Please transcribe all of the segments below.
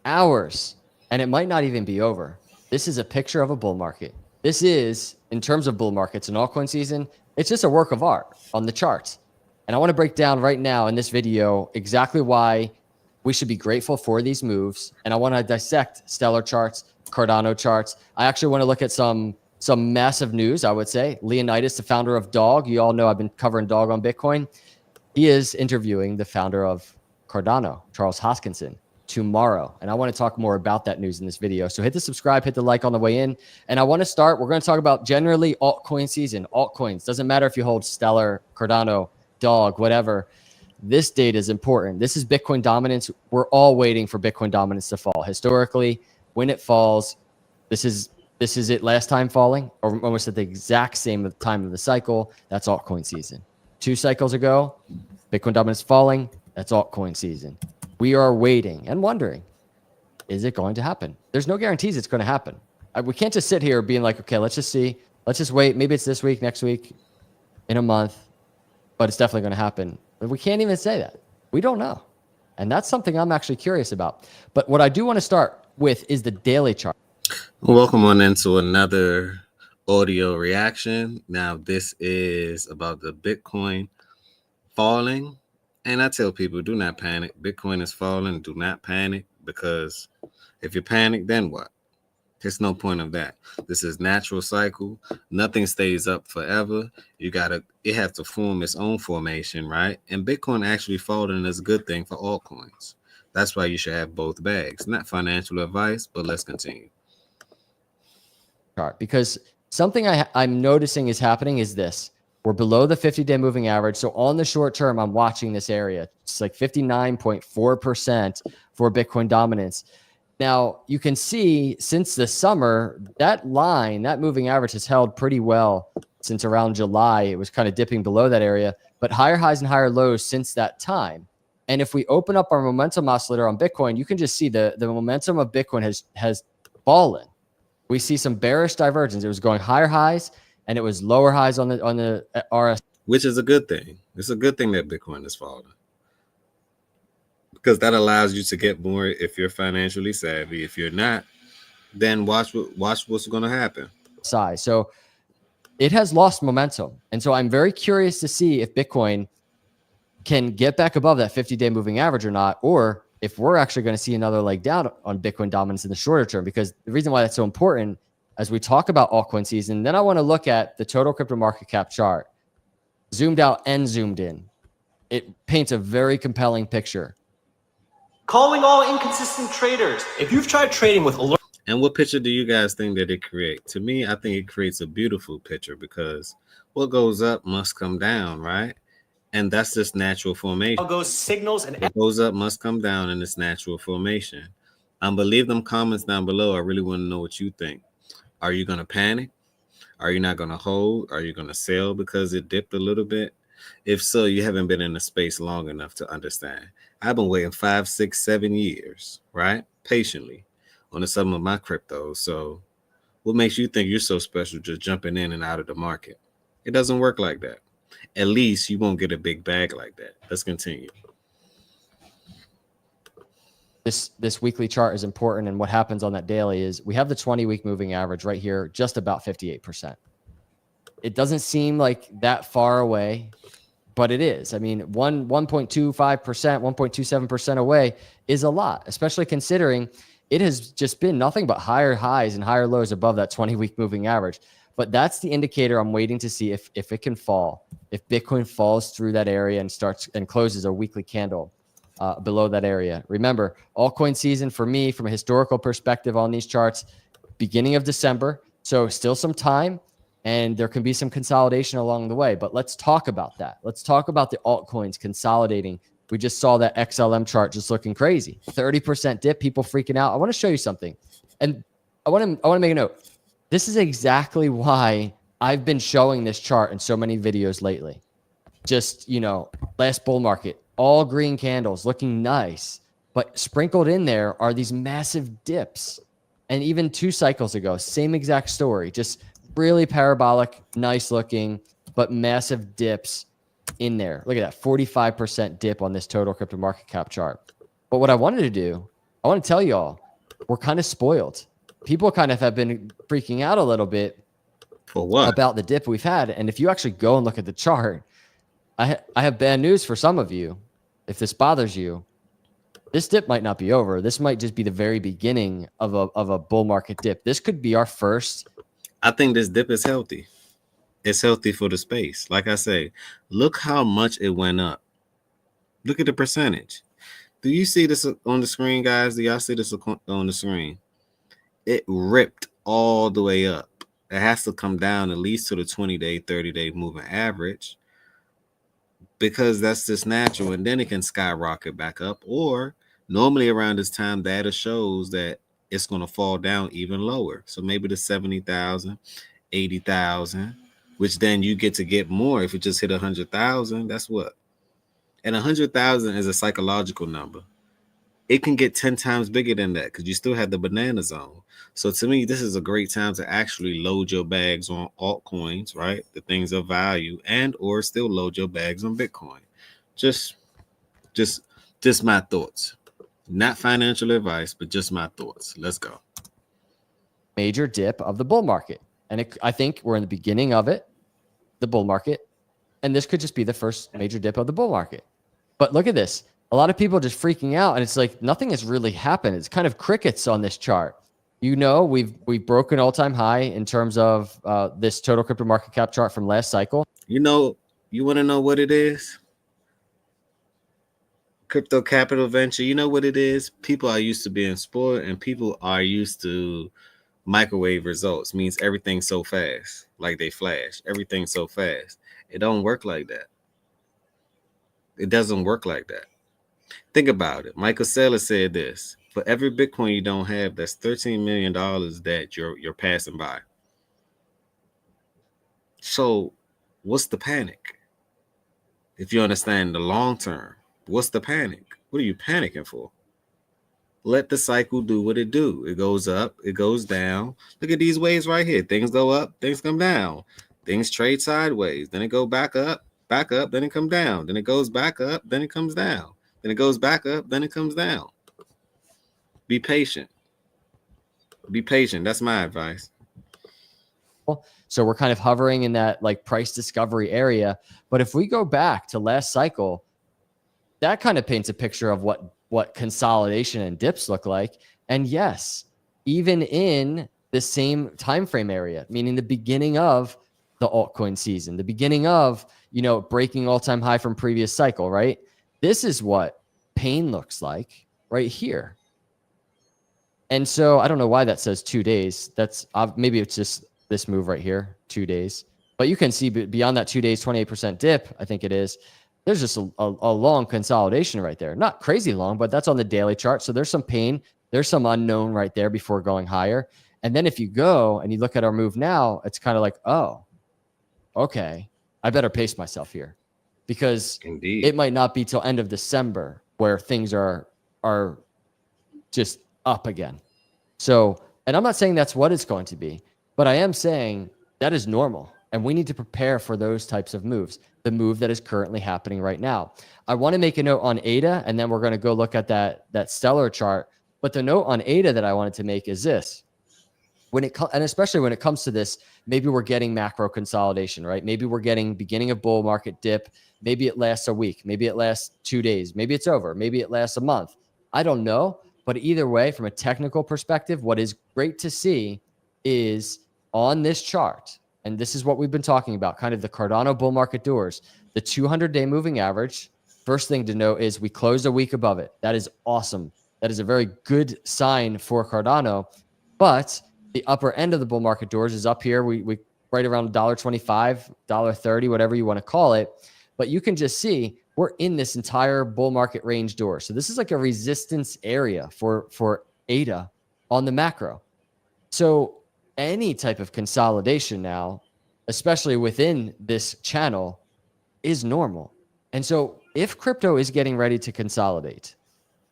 hours, and it might not even be over. This is a picture of a bull market. This is, in terms of bull markets and altcoin season, it's just a work of art on the charts. And I want to break down right now in this video exactly why we should be grateful for these moves. And I want to dissect Stellar charts, Cardano charts. I actually want to look at some massive news, I would say. Leonidas, the founder of Dog, you all know I've been covering Dog on Bitcoin. He is interviewing the founder of Cardano, Charles Hoskinson, tomorrow. And I want to talk more about that news in this video. So hit the subscribe, hit the like on the way in. And I want to start, we're going to talk about generally altcoin season, altcoins. Doesn't matter if you hold Stellar, Cardano, Dog, whatever. This data is important. This is Bitcoin dominance. We're all waiting for Bitcoin dominance to fall. Historically, when it falls, this is it last time falling, or almost at the exact same time of the cycle. That's altcoin season. 2 cycles ago, Bitcoin dominance falling. That's altcoin season. We are waiting and wondering, is it going to happen? There's no guarantees it's going to happen. We can't just sit here being like, okay, let's just see. Let's just wait. Maybe it's this week, next week, in a month, but it's definitely going to happen. But we can't even say that. We don't know. And that's something I'm actually curious about. But what I do want to start with is the daily chart. Welcome on into another audio reaction. Now, this is about the Bitcoin falling. And I tell people, do not panic. Bitcoin is falling. Do not panic, because if you panic, then what? There's no point of that. This is natural cycle. Nothing stays up forever. It has to form its own formation, right? And Bitcoin actually falling is a good thing for altcoins. That's why you should have both bags. Not financial advice, but let's continue. Because something I'm noticing is happening is this. We're below the 50-day moving average. So on the short term, I'm watching this area. It's like 59.4% for Bitcoin dominance. Now, you can see since the summer, that line, that moving average has held pretty well since around July. It was kind of dipping below that area, but higher highs and higher lows since that time. And if we open up our momentum oscillator on Bitcoin, you can just see the momentum of Bitcoin has fallen. We see some bearish divergence. It was going higher highs and it was lower highs on the RS. Which is a good thing. It's a good thing that Bitcoin is falling, because that allows you to get more if you're financially savvy. If you're not, then watch what's going to happen. Size. So it has lost momentum. And so I'm very curious to see if Bitcoin can get back above that 50-day moving average or not, or if we're actually going to see another leg down on Bitcoin dominance in the shorter term. Because the reason why that's so important, as we talk about altcoin season, then I want to look at the total crypto market cap chart, zoomed out and zoomed in. It paints a very compelling picture. Calling all inconsistent traders. If you've tried trading with alert. And what picture do you guys think that it creates? To me, I think it creates a beautiful picture, because what goes up must come down, right? And that's just natural formation. Goes signals and what goes up must come down in its natural formation. Leave them comments down below. I really want to know what you think. Are you going to panic? Are you not going to hold? Are you going to sell because it dipped a little bit? If so, you haven't been in the space long enough to understand. I've been waiting 5, 6, 7 years, right? Patiently on some of my cryptos. So what makes you think you're so special just jumping in and out of the market? It doesn't work like that. At least you won't get a big bag like that. Let's continue. This weekly chart is important. And what happens on that daily is we have the 20-week moving average right here, just about 58%. It doesn't seem like that far away, but it is. I mean, 1.25%, 1.27% away is a lot, especially considering it has just been nothing but higher highs and higher lows above that 20-week moving average. But that's the indicator I'm waiting to see if it can fall, if Bitcoin falls through that area and starts and closes a weekly candle below that area. Remember, altcoin season for me, from a historical perspective on these charts, beginning of December. So still some time, and there can be some consolidation along the way. But let's talk about that. Let's talk about the altcoins consolidating. We just saw that XLM chart just looking crazy. 30% dip, people freaking out. I want to show you something. And I want to make a note. This is exactly why I've been showing this chart in so many videos lately. Just, last bull market, all green candles looking nice, but sprinkled in there are these massive dips. And even 2 cycles ago, same exact story, just really parabolic, nice looking, but massive dips in there. Look at that 45% dip on this total crypto market cap chart. But what I wanted to do, I want to tell y'all, we're kind of spoiled. People kind of have been freaking out a little bit For what? about the dip we've had. And if you actually go and look at the chart, I have bad news for some of you. If this bothers you, this dip might not be over. This might just be the very beginning of a bull market dip. This could be our first. I think this dip is healthy. It's healthy for the space. Like I say, look how much it went up. Look at the percentage. Do you see this on the screen, guys? Do y'all see this on the screen? It ripped all the way up. It has to come down at least to the 20-day, 30-day moving average, because that's just natural, and then it can skyrocket back up. Or normally around this time, data shows that it's going to fall down even lower. So maybe the 70,000, 80,000, which then you get to get more. If it just hit 100,000, that's what? And 100,000 is a psychological number. It can get 10 times bigger than that because you still have the banana zone. So to me, this is a great time to actually load your bags on altcoins, right? The things of value, and or still load your bags on Bitcoin. Just my thoughts. Not financial advice, but just my thoughts. Let's go. Major dip of the bull market. And I think we're in the beginning of it, the bull market. And this could just be the first major dip of the bull market. But look at this. A lot of people just freaking out, and it's like nothing has really happened. It's kind of crickets on this chart. You know, we've broken all-time high in terms of this total crypto market cap chart from last cycle. You know, you want to know what it is? Crypto capital venture. You know what it is? People are used to being spoiled, and people are used to microwave results. Means everything's so fast, like they flash. Everything's so fast. It don't work like that. It doesn't work like that. Think about it. Michael Saylor said this: for every Bitcoin you don't have, that's $13 million that you're passing by. So what's the panic? If you understand the long term, what's the panic? What are you panicking for? Let the cycle do what it do. It goes up, it goes down. Look at these waves right here. Things go up, things come down. Things trade sideways. Then it go back up, then it come down. Then it goes back up, then it comes down. Then it goes back up, then it comes down. Be patient. Be patient. That's my advice. So we're kind of hovering in that like price discovery area. But if we go back to last cycle, that kind of paints a picture of what consolidation and dips look like. And yes, even in the same time frame area, meaning the beginning of the altcoin season, the beginning of, you know, breaking all-time high from previous cycle, right? This is what pain looks like right here. And so I don't know why that says 2 days. That's maybe it's just this move right here, 2 days. But you can see beyond that 2 days, 28% dip, I think it is. There's just a long consolidation right there. Not crazy long, but that's on the daily chart. So there's some pain. There's some unknown right there before going higher. And then if you go and you look at our move now, it's kind of like, oh, okay, I better pace myself here, because Indeed, it might not be till end of December where things are just up again. So, and I'm not saying that's what it's going to be, but I am saying that is normal. And we need to prepare for those types of moves, the move that is currently happening right now. I want to make a note on ADA, and then we're going to go look at that stellar chart. But the note on ADA that I wanted to make is this. And especially when it comes to this, maybe we're getting macro consolidation, right? Maybe we're getting beginning of bull market dip. Maybe it lasts a week. Maybe it lasts 2 days. Maybe it's over. Maybe it lasts a month. I don't know. But either way, from a technical perspective, what is great to see is on this chart, and this is what we've been talking about, kind of the Cardano bull market doors, the 200-day moving average. First thing to note is we closed a week above it. That is awesome. That is a very good sign for Cardano. But the upper end of the bull market doors is up here. We right around $1.25, $1.30, whatever you want to call it. But you can just see we're in this entire bull market range door. So this is like a resistance area for ADA on the macro. So any type of consolidation now, especially within this channel, is normal. And so if crypto is getting ready to consolidate.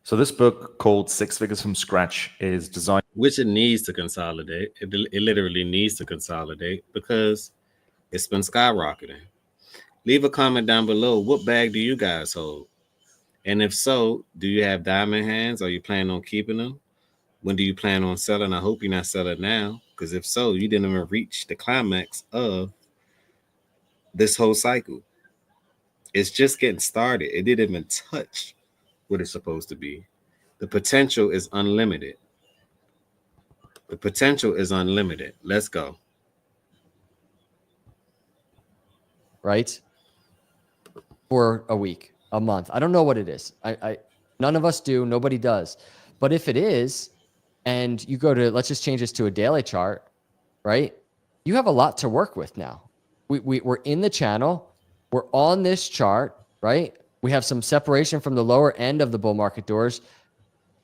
So this book called 6 Figures from Scratch is designed. Which it needs to consolidate. It literally needs to consolidate because it's been skyrocketing. Leave a comment down below. What bag do you guys hold? And if so, do you have diamond hands? Are you planning on keeping them? When do you plan on selling? I hope you're not selling now, because if so, you didn't even reach the climax of this whole cycle. It's just getting started. It didn't even touch what it's supposed to be. The potential is unlimited. The potential is unlimited. Let's go. Right? For a week, a month. I don't know what it is. I none of us do. Nobody does. But if it is, and you go to, let's just change this to a daily chart, right? You have a lot to work with now. We're in the channel. We're on this chart, right? We have some separation from the lower end of the bull market doors.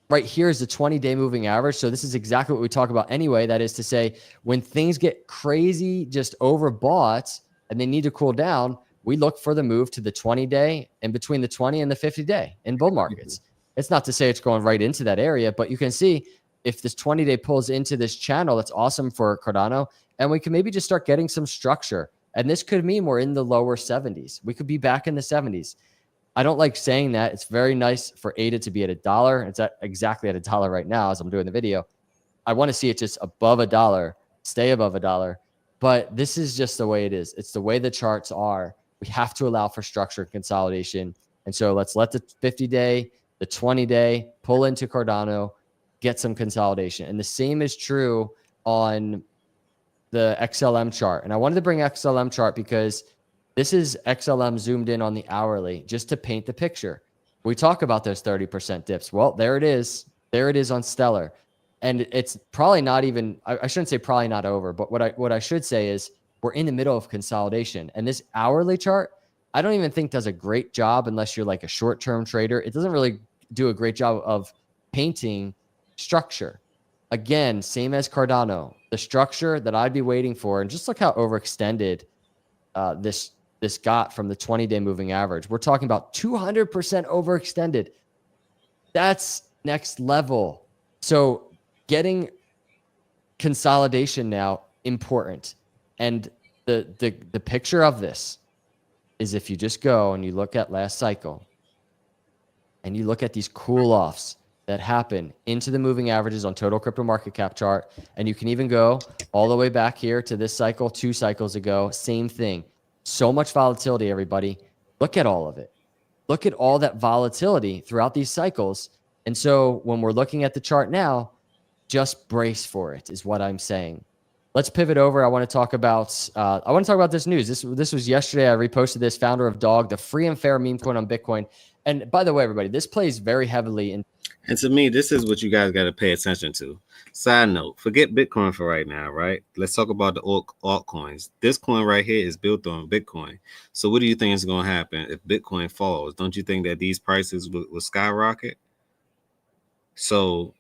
Right here is the 20-day moving average. So this is exactly what we talk about anyway. That is to say, when things get crazy, just overbought, and they need to cool down, we look for the move to the 20-day and between the 20 and the 50-day in bull markets. It's not to say it's going right into that area, but you can see if this 20-day pulls into this channel, that's awesome for Cardano. And we can maybe just start getting some structure. And this could mean we're in the lower 70s. We could be back in the 70s. I don't like saying that. It's very nice for ADA to be at $1. It's exactly at $1 right now as I'm doing the video. I want to see it just above $1, stay above $1. But this is just the way it is. It's the way the charts are. We have to allow for structure and consolidation. And so let's let the 50-day, the 20-day pull into Cardano, get some consolidation. And the same is true on the XLM chart. And I wanted to bring XLM chart because this is XLM zoomed in on the hourly just to paint the picture. We talk about those 30% dips. Well, there it is. There it is on Stellar. And it's probably not even, I shouldn't say probably not over, but what I should say is we're in the middle of consolidation. And this hourly chart, I don't even think does a great job unless you're like a short-term trader. It doesn't really do a great job of painting structure. Again, same as Cardano, the structure that I'd be waiting for, and just look how overextended this got from the 20-day moving average. We're talking about 200% overextended. That's next level. So getting consolidation now, important. And the picture of this is if you just go and you look at last cycle and you look at these cool offs that happen into the moving averages on total crypto market cap chart, and you can even go all the way back here to this cycle, 2 cycles ago, same thing. So much volatility, everybody. Look at all of it. Look at all that volatility throughout these cycles. And so when we're looking at the chart now, just brace for it is what I'm saying. Let's pivot over. I want to talk about this news. This was yesterday. I reposted this. Founder of Dog, the free and fair meme coin on Bitcoin. And by the way, everybody, this plays very heavily in. And to me, this is what you guys got to pay attention to. Side note, forget Bitcoin for right now, right? Let's talk about the altcoins. This coin right here is built on Bitcoin. So what do you think is going to happen if Bitcoin falls? Don't you think that these prices will skyrocket? So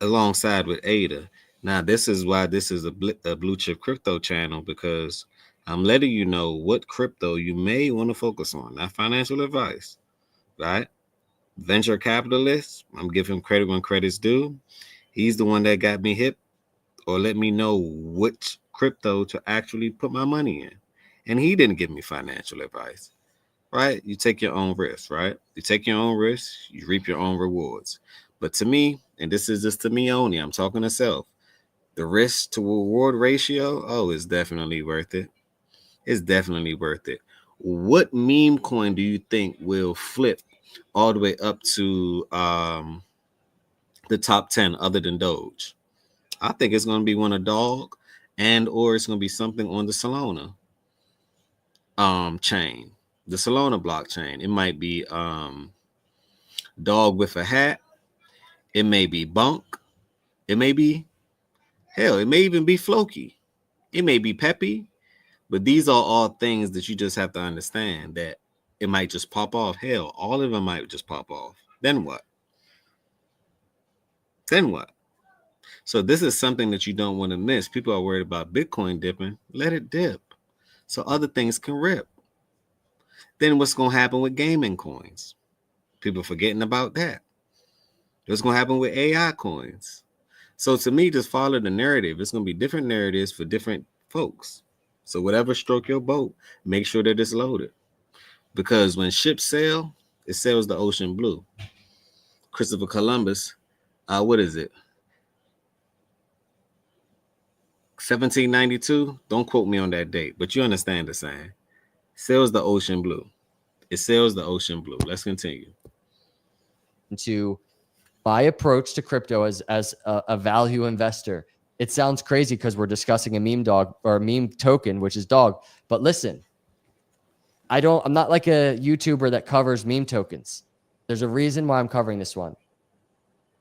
alongside with ADA. Now, this is why this is a blue chip crypto channel, because I'm letting you know what crypto you may want to focus on. Not financial advice, right? Venture capitalist, I'm giving credit when credit's due. He's the one that got me hip or let me know which crypto to actually put my money in. And he didn't give me financial advice, right? You take your own risks, right? You take your own risks, you reap your own rewards. But to me, and this is just to me only, I'm talking to self, the risk to reward ratio, it's definitely worth it. It's definitely worth it. What meme coin do you think will flip all the way up to the top 10 other than Doge? I think it's going to be one of Dog, and or it's going to be something on the Solana chain, the Solana blockchain. It might be Dog with a hat. It may be Bunk. It may be, hell, it may even be Floki. It may be Peppy. But these are all things that you just have to understand that it might just pop off. Hell, all of them might just pop off. Then what? Then what? So this is something that you don't want to miss. People are worried about Bitcoin dipping. Let it dip so other things can rip. Then what's going to happen with gaming coins? People forgetting about that. What's going to happen with AI coins? So to me, just follow the narrative. It's going to be different narratives for different folks. So whatever stroke your boat, make sure that it's loaded. Because when ships sail, It sails the ocean blue. Christopher Columbus, what is it? 1792? Don't quote me on that date, but you understand the saying. Sails the ocean blue. It sails the ocean blue. Let's continue. To my approach to crypto as a value investor. It sounds crazy because we're discussing a meme dog or a meme token, which is dog. But listen, I'm not like a YouTuber that covers meme tokens. There's a reason why I'm covering this one.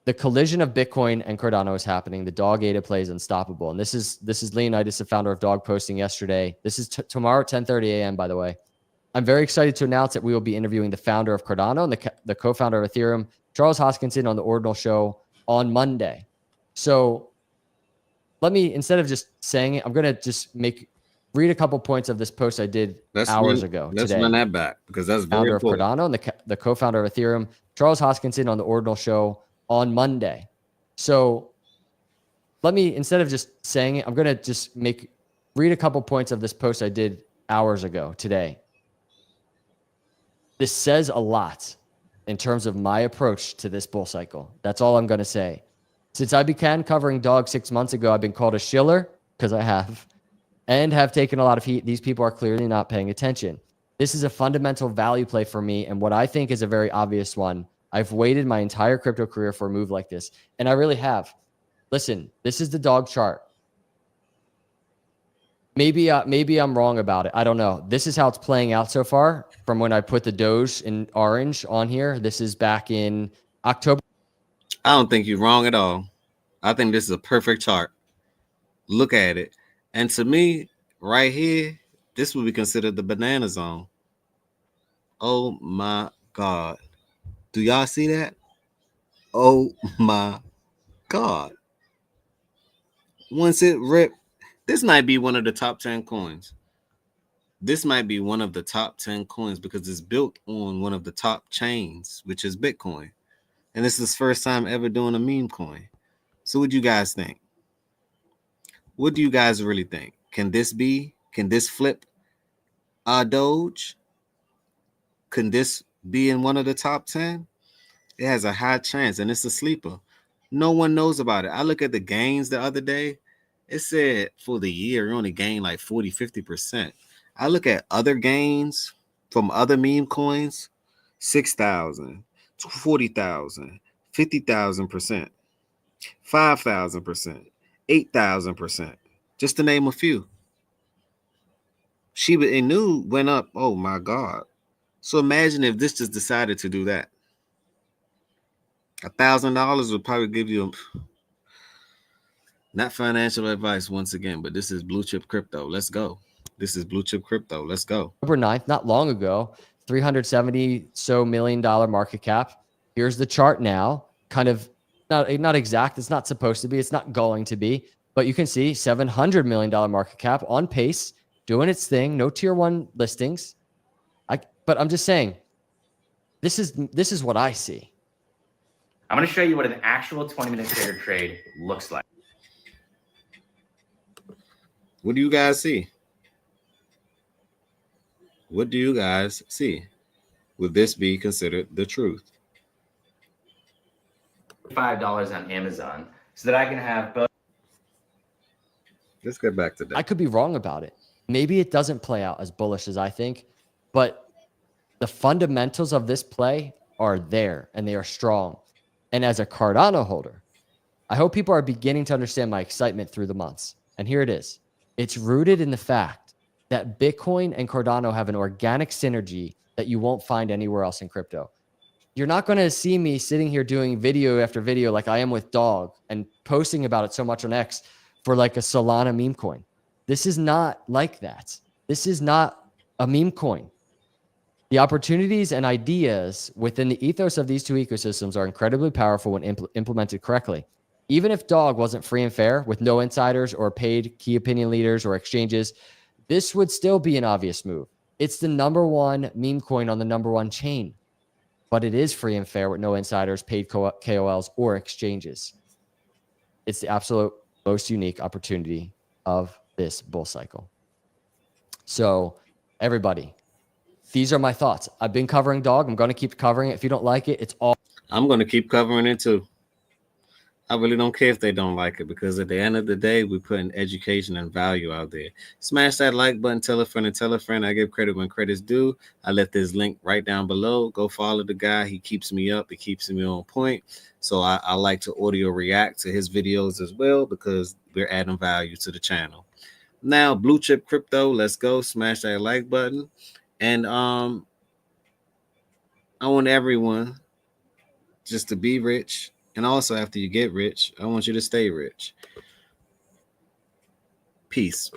The collision of Bitcoin and Cardano is happening. The dog ADA play is unstoppable. And this is Leonidas, the founder of Dog, posting yesterday. This is tomorrow at 10:30 a.m., by the way. I'm very excited to announce that we will be interviewing the founder of Cardano and the co-founder of Ethereum, Charles Hoskinson, on the Ordinal Show on Monday. So let me, instead of just saying it, I'm going to just read a couple points of this post I did hours ago. Let's today. run that back because that's very founder important. of Cardano and the co-founder of Ethereum, Charles Hoskinson, on the Ordinal Show on Monday. So let me, instead of just saying it, I'm going to just read a couple points of this post I did hours ago today. This says a lot in terms of my approach to this bull cycle. That's all I'm going to say. Since I began covering dog 6 months ago, I've been called a shiller, because I have, and have taken a lot of heat. These people are clearly not paying attention. This is a fundamental value play for me, and what I think is a very obvious one. I've waited my entire crypto career for a move like this, and I really have. Listen, this is the dog chart. Maybe I'm wrong about it. I don't know. This is how it's playing out so far from when I put the Doge in orange on here. This is back in October. I don't think you're wrong at all. I think this is a perfect chart. Look at it. And to me, right here, this would be considered the banana zone. Oh my God. Do y'all see that? Oh my God. Once it ripped, this might be one of the top 10 coins. This might be one of the top 10 coins because it's built on one of the top chains, which is Bitcoin. And this is the first time ever doing a meme coin. So what do you guys think? What do you guys really think? Can this flip Doge? Can this be in one of the top 10? It has a high chance, and it's a sleeper. No one knows about it. I look at the gains the other day. It said for the year, you only gained like 40, 50%. I look at other gains from other meme coins, 6,000, 40,000, 50,000%, 5,000%, 8,000%, just to name a few. Shiba Inu went up. Oh my God. So imagine if this just decided to do that. $1,000 would probably give you not financial advice once again, but this is blue chip crypto. Let's go. This is blue chip crypto. Let's go. October 9th, not long ago, $370 million market cap. Here's the chart now. Kind of not exact. It's not supposed to be. It's not going to be. But you can see $700 million market cap, on pace, doing its thing. No tier one listings. But I'm just saying, this is what I see. I'm going to show you what an actual 20-minute trader trade looks like. What do you guys see? What do you guys see? Would this be considered the truth? $5 on Amazon so that I can have both. Let's get back to that. I could be wrong about it. Maybe it doesn't play out as bullish as I think, but the fundamentals of this play are there and they are strong. And as a Cardano holder, I hope people are beginning to understand my excitement through the months. And here it is. It's rooted in the fact that Bitcoin and Cardano have an organic synergy that you won't find anywhere else in crypto. You're not going to see me sitting here doing video after video like I am with Dog and posting about it so much on X for like a Solana meme coin. This is not like that. This is not a meme coin. The opportunities and ideas within the ethos of these two ecosystems are incredibly powerful when implemented correctly. Even if Dog wasn't free and fair with no insiders or paid key opinion leaders or exchanges, this would still be an obvious move. It's the number one meme coin on the number one chain, but it is free and fair with no insiders, paid KOLs, or exchanges. It's the absolute most unique opportunity of this bull cycle. So everybody, these are my thoughts. I've been covering dog. I'm going to keep covering it. If you don't like it, it's all I'm going to keep covering it too. I really don't care if they don't like it, because at the end of the day, we're putting education and value out there. Smash that like button, tell a friend and tell a friend. I give credit when credit's due. I left this link right down below. Go follow the guy. He keeps me up. He keeps me on point. So I like to audio react to his videos as well, because we're adding value to the channel. Now, blue chip crypto, let's go. Smash that like button. And I want everyone just to be rich. And also, after you get rich, I want you to stay rich. Peace.